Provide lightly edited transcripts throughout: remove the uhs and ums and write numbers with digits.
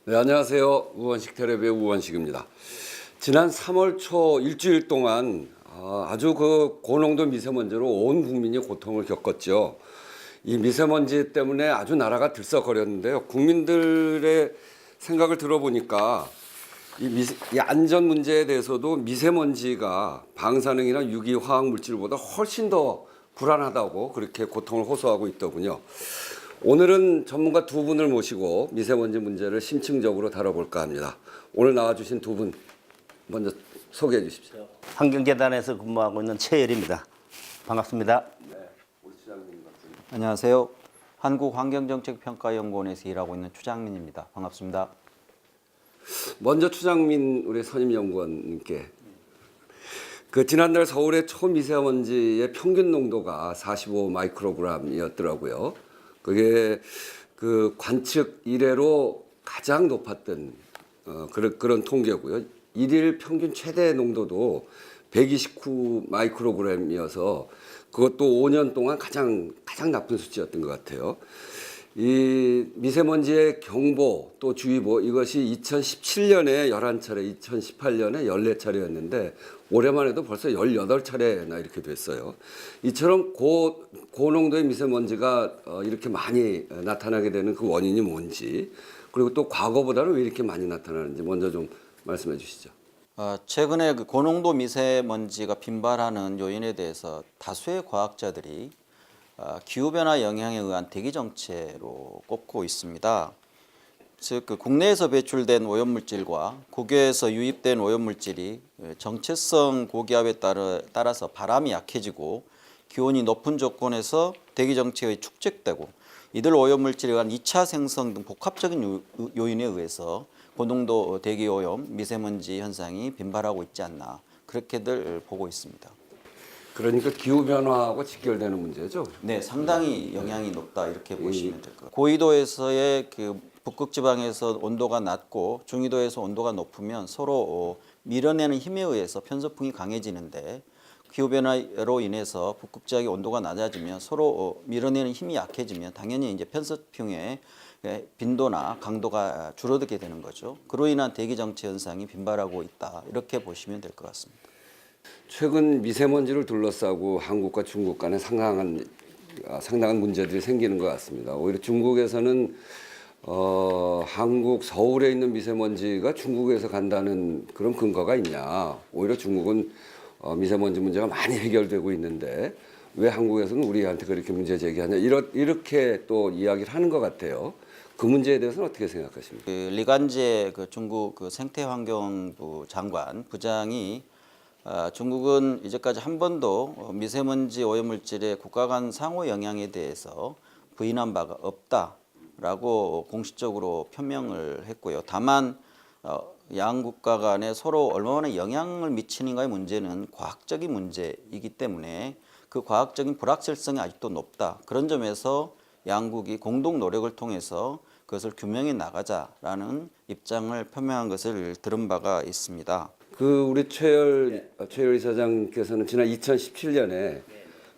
네, 안녕하세요. 우원식 텔레비의 우원식입니다. 지난 3월 초 일주일 동안 아주 그 고농도 미세먼지로 온 국민이 고통을 겪었죠. 이 미세먼지 때문에 아주 나라가 들썩거렸는데요. 국민들의 생각을 들어보니까 이 안전 문제에 대해서도 미세먼지가 방사능이나 유기 화학 물질보다 훨씬 더 불안하다고 그렇게 고통을 호소하고 있더군요. 오늘은 전문가 두 분을 모시고 미세먼지 문제를 심층적으로 다뤄볼까 합니다. 오늘 나와주신 두 분 먼저 소개해 주십시오. 환경재단에서 근무하고 있는 최열입니다. 반갑습니다. 네, 우리 추장님 같습니다. 안녕하세요. 한국환경정책평가연구원에서 일하고 있는 추장민입니다. 반갑습니다. 먼저 추장민 우리 선임연구원님께 그 지난달 서울의 초미세먼지의 평균 농도가 45 마이크로그램이었더라고요. 그게 그 관측 이래로 가장 높았던 그런 통계고요. 일일 평균 최대 농도도 129 마이크로그램이어서 그것도 5년 동안 가장 나쁜 수치였던 것 같아요. 이 미세먼지의 경보 또 주의보 이것이 2017년에 11차례, 2018년에 14차례였는데 올해만 해도 벌써 18차례나 이렇게 됐어요. 이처럼 고농도의 미세먼지가 이렇게 많이 나타나게 되는 그 원인이 뭔지, 그리고 또 과거보다는 왜 이렇게 많이 나타나는지 먼저 좀 말씀해 주시죠. 최근에 그 고농도 미세먼지가 빈발하는 요인에 대해서 다수의 과학자들이 기후변화 영향에 의한 대기 정체로 꼽고 있습니다. 즉 국내에서 배출된 오염물질과 국외에서 유입된 오염물질이 정체성 고기압에 따라서 바람이 약해지고 기온이 높은 조건에서 대기 정체에 축적되고 이들 오염물질에 의한 2차 생성 등 복합적인 요인에 의해서 고농도 대기오염, 미세먼지 현상이 빈발하고 있지 않나 그렇게들 보고 있습니다. 그러니까 기후변화하고 직결되는 문제죠. 네, 상당히 영향이 높다 이렇게 보시면 될 것 같아요. 고緯도에서의 그 북극 지방에서 온도가 낮고 중위도에서 온도가 높으면 서로 밀어내는 힘에 의해서 편서풍이 강해지는데 기후변화로 인해서 북극 지역의 온도가 낮아지면 서로 밀어내는 힘이 약해지면 당연히 이제 편서풍의 빈도나 강도가 줄어들게 되는 거죠. 그로 인한 대기 정체 현상이 빈발하고 있다 이렇게 보시면 될 것 같습니다. 최근 미세먼지를 둘러싸고 한국과 중국 간에 상당한 문제들이 생기는 것 같습니다. 오히려 중국에서는 한국 서울에 있는 미세먼지가 중국에서 간다는 그런 근거가 있냐. 오히려 중국은 미세먼지 문제가 많이 해결되고 있는데 왜 한국에서는 우리한테 그렇게 문제 제기하냐. 이렇게 또 이야기를 하는 것 같아요. 그 문제에 대해서는 어떻게 생각하십니까? 그 리간제 그 중국 그 생태환경부 장관 부장이 중국은 이제까지 한 번도 미세먼지 오염물질의 국가 간 상호 영향에 대해서 부인한 바가 없다라고 공식적으로 표명을 했고요. 다만 양국가 간에 서로 얼마나 영향을 미치는가의 문제는 과학적인 문제이기 때문에 그 과학적인 불확실성이 아직도 높다. 그런 점에서 양국이 공동 노력을 통해서 그것을 규명해 나가자라는 입장을 표명한 것을 들은 바가 있습니다. 그 우리 최열 이사장께서는 지난 2017년에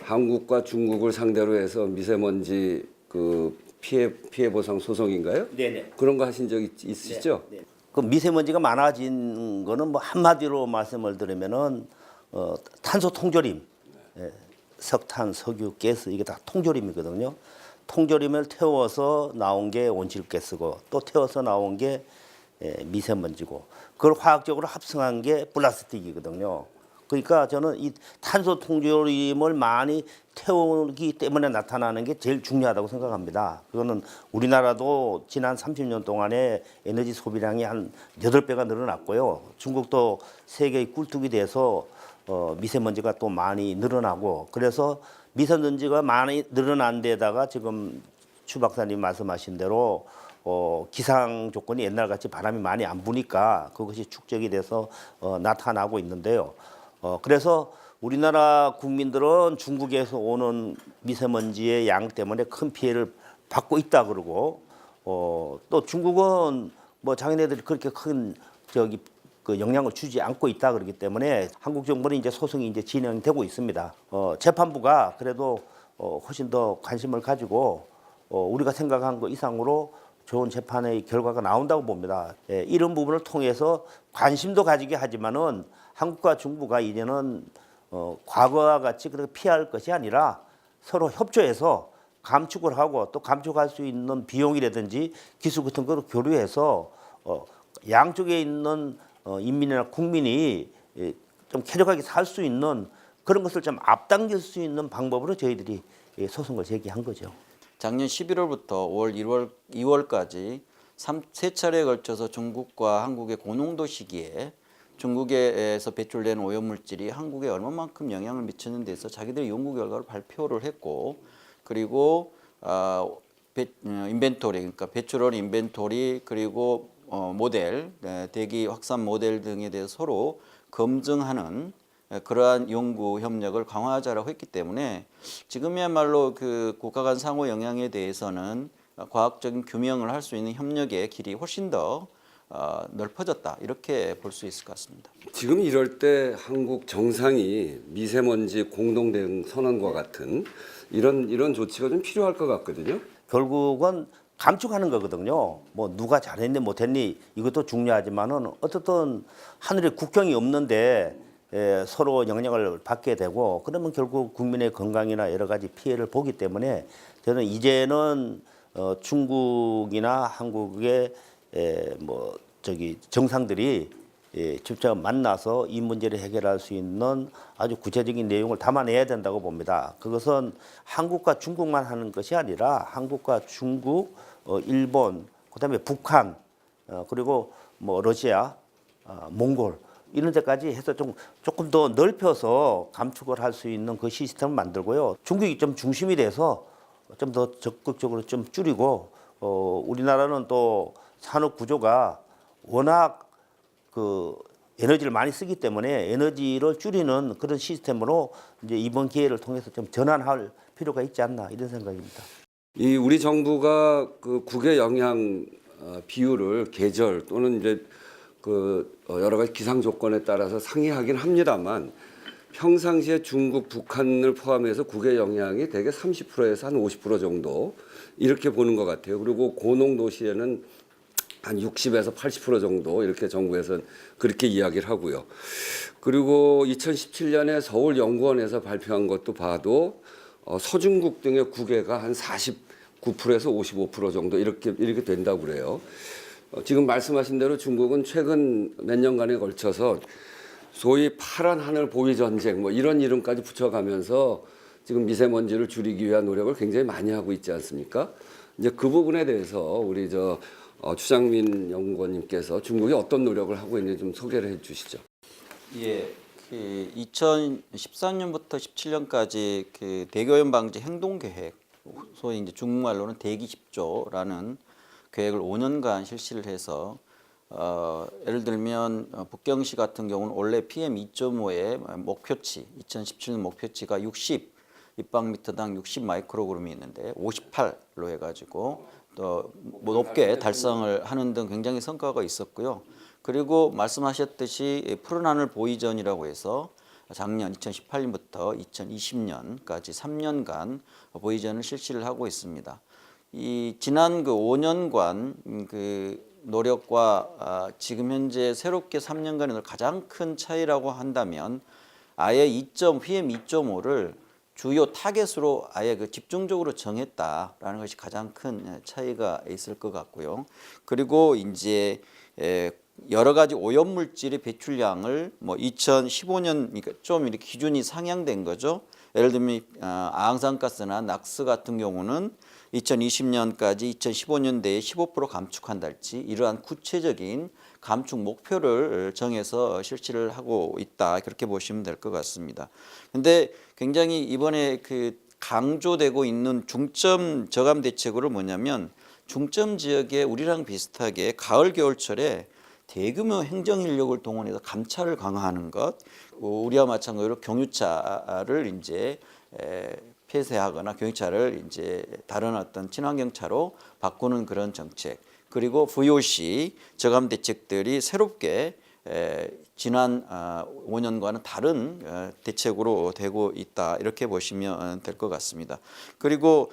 한국과 중국을 상대로 해서 미세먼지 그 피해 보상 소송인가요? 네네. 그런 거 하신 적 있으시죠? 네. 그 미세먼지가 많아진 거는 뭐 한마디로 말씀을 드리면은 탄소 통조림, 석탄, 석유, 가스 이게 다 통조림이거든요. 통조림을 태워서 나온 게 온실가스고 또 태워서 나온 게 미세먼지고 그걸 화학적으로 합성한 게 플라스틱이거든요. 그러니까 저는 이 탄소 통조림을 많이 태우기 때문에 나타나는 게 제일 중요하다고 생각합니다. 그거는 우리나라도 지난 30년 동안에 에너지 소비량이 한 8배가 늘어났고요. 중국도 세계의 꿀뚝이 돼서 미세먼지가 또 많이 늘어나고 그래서 미세먼지가 많이 늘어난 데다가 지금 추 박사님 말씀하신 대로 기상 조건이 옛날같이 바람이 많이 안 부니까 그것이 축적이 돼서 나타나고 있는데요. 그래서 우리나라 국민들은 중국에서 오는 미세먼지의 양 때문에 큰 피해를 받고 있다 그러고 또 중국은 뭐 자기네들이 그렇게 큰 그 영향을 주지 않고 있다 그러기 때문에 한국 정부는 이제 소송이 이제 진행되고 있습니다. 재판부가 그래도 훨씬 더 관심을 가지고 우리가 생각한 것 이상으로 좋은 재판의 결과가 나온다고 봅니다. 예, 이런 부분을 통해서 관심도 가지게 하지만은 한국과 중국과 이제는 과거와 같이 그렇게 피할 것이 아니라 서로 협조해서 감축을 하고 또 감축할 수 있는 비용이라든지 기술 같은 거를 교류해서 양쪽에 있는 인민이나 국민이 좀 쾌적하게 살 수 있는 그런 것을 좀 앞당길 수 있는 방법으로 저희들이 소송을 제기한 거죠. 작년 11월부터 올 2월까지 세 차례에 걸쳐서 중국과 한국의 고농도 시기에 중국에서 배출된 오염물질이 한국에 얼마만큼 영향을 미치는 데서 자기들의 연구 결과를 발표를 했고, 그리고 인벤토리, 그러니까 배출원 인벤토리, 그리고 모델, 대기 확산 모델 등에 대해서 서로 검증하는 그러한 연구 협력을 강화하자라고 했기 때문에 지금이야말로 그 국가 간 상호 영향에 대해서는 과학적인 규명을 할 수 있는 협력의 길이 훨씬 더 넓어졌다, 이렇게 볼 수 있을 것 같습니다. 지금 이럴 때 한국 정상이 미세먼지 공동 대응 선언과 같은 이런 조치가 좀 필요할 것 같거든요. 결국은 감축하는 거거든요. 뭐 누가 잘했니 못했니 이것도 중요하지만은 어쨌든 하늘에 국경이 없는데 서로 영향을 받게 되고 그러면 결국 국민의 건강이나 여러 가지 피해를 보기 때문에 저는 이제는 중국이나 한국의 정상들이 직접 만나서 이 문제를 해결할 수 있는 아주 구체적인 내용을 담아내야 된다고 봅니다. 그것은 한국과 중국만 하는 것이 아니라 한국과 중국, 일본, 그다음에 북한, 그리고 뭐 러시아, 몽골 이런 데까지 해서 조금 더 넓혀서 감축을 할 수 있는 그 시스템을 만들고요. 중국이 좀 중심이 돼서 좀 더 적극적으로 좀 줄이고 우리나라는 또 산업 구조가 워낙 그 에너지를 많이 쓰기 때문에 에너지를 줄이는 그런 시스템으로 이제 이번 기회를 통해서 좀 전환할 필요가 있지 않나 이런 생각입니다. 이 우리 정부가 그 국외 영향 비율을 계절 또는 이제 여러 가지 기상 조건에 따라서 상이하긴 합니다만 평상시에 중국, 북한을 포함해서 국외 영향이 대개 30%에서 한 50% 정도 이렇게 보는 것 같아요. 그리고 고농 도시에는 한 60에서 80% 정도 이렇게 정부에서는 그렇게 이야기를 하고요. 그리고 2017년에 서울연구원에서 발표한 것도 봐도 서중국 등의 국외가 한 49%에서 55% 정도 이렇게 된다고 그래요. 지금 말씀하신 대로 중국은 최근 몇 년간에 걸쳐서 소위 파란 하늘 보위 전쟁 뭐 이런 이름까지 붙여가면서 지금 미세먼지를 줄이기 위한 노력을 굉장히 많이 하고 있지 않습니까? 이제 그 부분에 대해서 우리 추장민 연구원님께서 중국이 어떤 노력을 하고 있는지 좀 소개를 해주시죠. 예, 2014년부터 17년까지 그 대기오염 방지 행동 계획, 소위 이제 중국말로는 대기 10조라는 계획을 5년간 실시를 해서 예를 들면 북경시 같은 경우는 원래 PM2.5의 목표치, 2017년 목표치가 60 立方미터당 60 마이크로그램이 있는데 58로 해가지고 또 높게 달성을 하는 등 굉장히 성과가 있었고요. 그리고 말씀하셨듯이 푸른 하늘 보이전이라고 해서 작년 2018년부터 2020년까지 3년간 보이전을 실시를 하고 있습니다. 이 지난 그 5년간 그 노력과 지금 현재 새롭게 3년간의 가장 큰 차이라고 한다면 아예 PM2.5를 주요 타겟으로 아예 그 집중적으로 정했다라는 것이 가장 큰 차이가 있을 것 같고요. 그리고 이제 여러 가지 오염 물질의 배출량을 뭐 2015년 그러니까 좀 이렇게 기준이 상향된 거죠. 예를 들면 아황산가스나 낙스 같은 경우는 2020년까지 2015년대에 15% 감축한달지 이러한 구체적인 감축 목표를 정해서 실시를 하고 있다, 그렇게 보시면 될 것 같습니다. 근데 굉장히 이번에 그 강조되고 있는 중점 저감 대책으로 뭐냐면 중점 지역에 우리랑 비슷하게 가을 겨울철에 대규모 행정 인력을 동원해서 감찰을 강화하는 것, 우리와 마찬가지로 경유차를 이제 폐쇄하거나 경유차를 이제 다른 어떤 친환경차로 바꾸는 그런 정책, 그리고 VOC 저감 대책들이 새롭게 지난 5년과는 다른 대책으로 되고 있다, 이렇게 보시면 될 것 같습니다. 그리고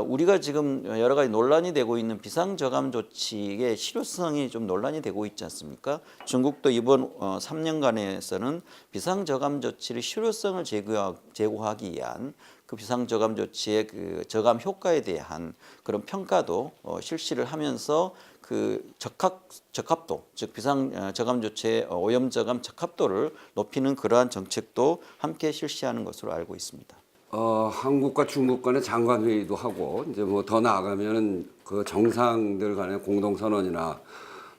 우리가 지금 여러 가지 논란이 되고 있는 비상저감 조치의 실효성이 좀 논란이 되고 있지 않습니까? 중국도 이번 3년간에서는 비상저감 조치의 실효성을 제고하기 위한 그 비상저감 조치의 그 저감 효과에 대한 그런 평가도 실시를 하면서 그 적합도, 즉 비상저감 조치의 오염저감 적합도를 높이는 그러한 정책도 함께 실시하는 것으로 알고 있습니다. 한국과 중국 간의 장관 회의도 하고 이제 뭐 더 나아가면은 그 정상들 간의 공동 선언이나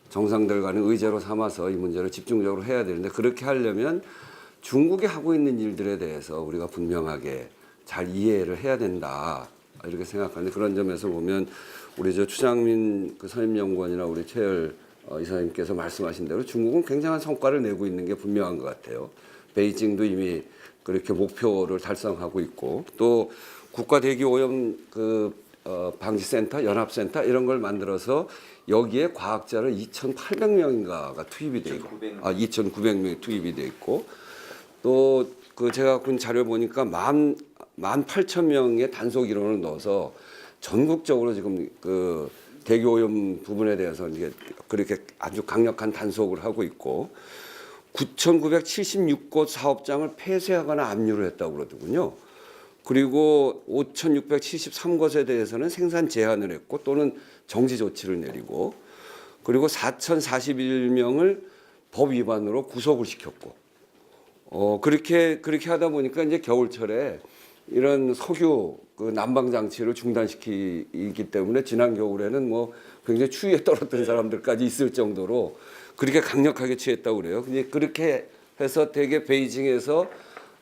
정상들 간의 의제로 삼아서 이 문제를 집중적으로 해야 되는데 그렇게 하려면 중국이 하고 있는 일들에 대해서 우리가 분명하게 잘 이해를 해야 된다 이렇게 생각하는데 그런 점에서 보면 우리 저 추장민 그 선임연구원이나 우리 최열 이사님께서 말씀하신 대로 중국은 굉장한 성과를 내고 있는 게 분명한 것 같아요. 베이징도 이미 그렇게 목표를 달성하고 있고 또 국가 대기 오염 방지센터, 연합센터 이런 걸 만들어서 여기에 과학자를 2,800명인가가 투입이 돼 있고, 2,900명이 투입이 돼 있고 또 그 제가 갖고 있는 자료 보니까 18,000명의 단속 인원을 넣어서 전국적으로 지금 그 대기 오염 부분에 대해서 이게 그렇게 아주 강력한 단속을 하고 있고. 9,976곳 사업장을 폐쇄하거나 압류를 했다고 그러더군요. 그리고 5,673곳에 대해서는 생산 제한을 했고 또는 정지 조치를 내리고 그리고 4,041명을 법 위반으로 구속을 시켰고 그렇게 하다 보니까 이제 겨울철에 이런 석유 그 난방 장치를 중단시키기 때문에 지난 겨울에는 뭐 굉장히 추위에 떨었던 사람들까지 있을 정도로 그렇게 강력하게 취했다고 그래요. 근데 그렇게 해서 대개 베이징에서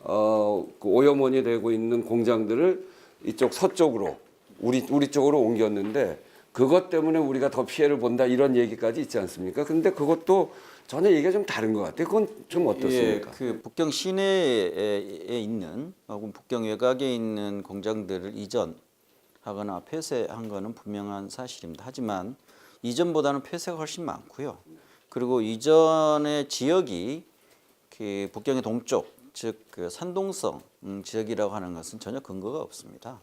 그 오염원이 되고 있는 공장들을 이쪽 서쪽으로 우리 쪽으로 옮겼는데 그것 때문에 우리가 더 피해를 본다 이런 얘기까지 있지 않습니까? 근데 그것도 전혀 얘기가 좀 다른 것 같아요. 그건 좀 어떻습니까? 예, 그 북경 시내에 있는 혹은 북경 외곽에 있는 공장들을 이전하거나 폐쇄한 것은 분명한 사실입니다. 하지만 이전보다는 폐쇄가 훨씬 많고요. 그리고 이전의 지역이 그 북경의 동쪽, 즉 그 산동성 지역이라고 하는 것은 전혀 근거가 없습니다.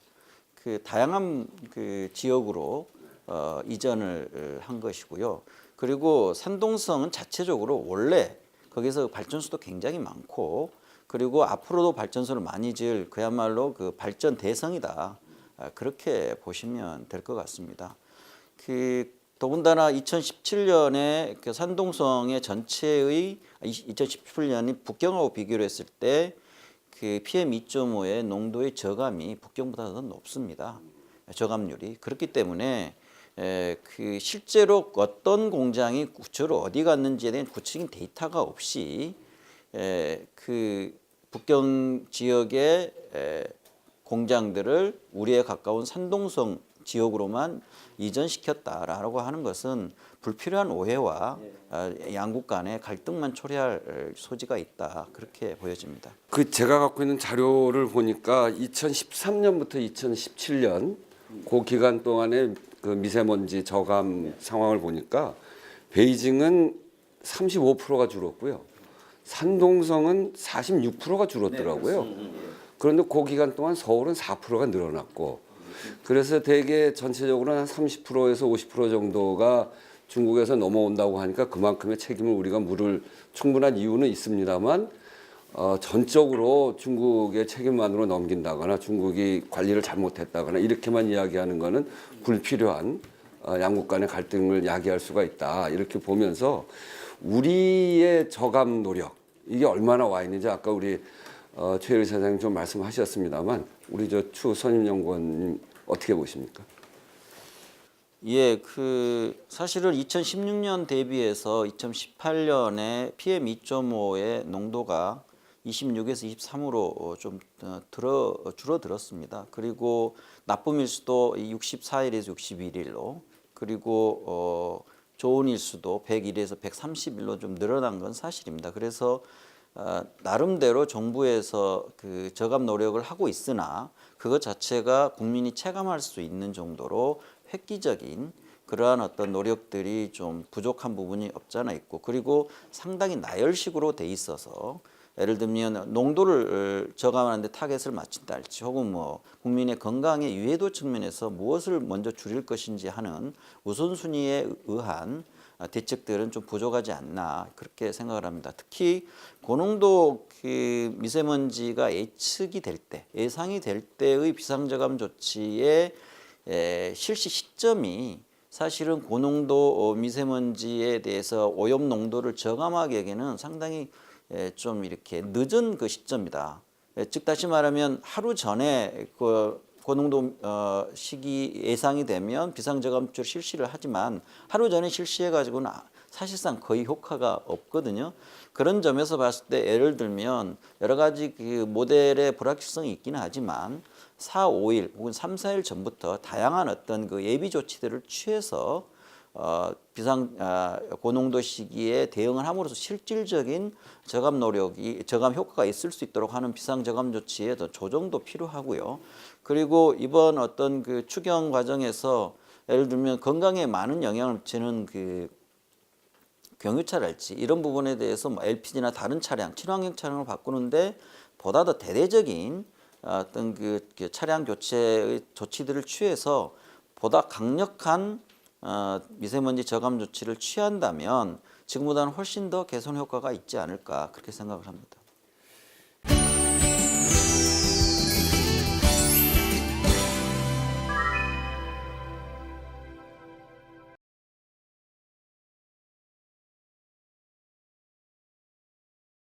그 다양한 그 지역으로 이전을 한 것이고요. 그리고 산동성은 자체적으로 원래 거기서 발전소도 굉장히 많고 그리고 앞으로도 발전소를 많이 지을 그야말로 그 발전 대성이다. 그렇게 보시면 될 것 같습니다. 더군다나 2017년에 그 산동성의 전체의 2017년이 북경하고 비교를 했을 때 그 PM2.5의 농도의 저감이 북경보다 더 높습니다. 저감률이. 그렇기 때문에 그 실제로 어떤 공장이 구체로 어디 갔는지에 대한 구체적인 데이터가 없이 그 북경 지역의 공장들을 우리에 가까운 산동성 지역으로만 이전시켰다라고 하는 것은 불필요한 오해와 양국 간의 갈등만 초래할 소지가 있다 그렇게 보여집니다. 그 제가 갖고 있는 자료를 보니까 2013년부터 2017년 그 기간 동안에 그 미세먼지 저감 상황을 보니까 베이징은 35%가 줄었고요. 산동성은 46%가 줄었더라고요. 그런데 그 기간 동안 서울은 4%가 늘어났고 그래서 대개 전체적으로 한 30%에서 50% 정도가 중국에서 넘어온다고 하니까 그만큼의 책임을 우리가 물을 충분한 이유는 있습니다만 전적으로 중국의 책임만으로 넘긴다거나 중국이 관리를 잘못했다거나 이렇게만 이야기하는 것은 불필요한 양국 간의 갈등을 야기할 수가 있다. 이렇게 보면서 우리의 저감 노력 이게 얼마나 와 있는지 아까 우리 최일 사장님 좀 말씀하셨습니다만 우리 저 추 선임연구원님 어떻게 보십니까? 예, 그 사실은 2016년 대비해서 2018년에 PM2.5의 농도가 26에서 23으로 좀 줄어들었습니다. 그리고 나쁨 일수도 64일에서 61일로 그리고 좋은 일수도 101에서 130일로 좀 늘어난 건 사실입니다. 그래서 나름대로 정부에서 그 저감 노력을 하고 있으나 그것 자체가 국민이 체감할 수 있는 정도로 획기적인 그러한 어떤 노력들이 좀 부족한 부분이 없지 않아 있고 그리고 상당히 나열식으로 돼 있어서 예를 들면 농도를 저감하는 데 타겟을 맞춘다 할지 혹은 뭐 국민의 건강의 유해도 측면에서 무엇을 먼저 줄일 것인지 하는 우선순위에 의한 대책들은 좀 부족하지 않나 그렇게 생각을 합니다. 특히 고농도 그 미세먼지가 예측이 될 때, 예상이 될 때의 비상저감 조치의 실시 시점이 사실은 고농도 미세먼지에 대해서 오염 농도를 저감하기에는 상당히 좀 이렇게 늦은 그 시점이다. 즉 다시 말하면 하루 전에 그 고농도 시기 예상이 되면 비상저감조치를 실시를 하지만 하루 전에 실시해 가지고는 사실상 거의 효과가 없거든요. 그런 점에서 봤을 때 예를 들면 여러 가지 그 모델의 불확실성이 있기는 하지만 4, 5일 혹은 3, 4일 전부터 다양한 어떤 그 예비 조치들을 취해서 고농도 시기에 대응을 함으로써 실질적인 저감 노력이 저감 효과가 있을 수 있도록 하는 비상 저감 조치에 더 조정도 필요하고요. 그리고 이번 어떤 그 추경 과정에서 예를 들면 건강에 많은 영향을 미치는 그 경유차랄지 이런 부분에 대해서 뭐 LPG나 다른 차량, 친환경 차량을 바꾸는데 보다 더 대대적인 어떤 그 차량 교체의 조치들을 취해서 보다 강력한 미세먼지 저감 조치를 취한다면 지금보다는 훨씬 더 개선 효과가 있지 않을까 그렇게 생각을 합니다.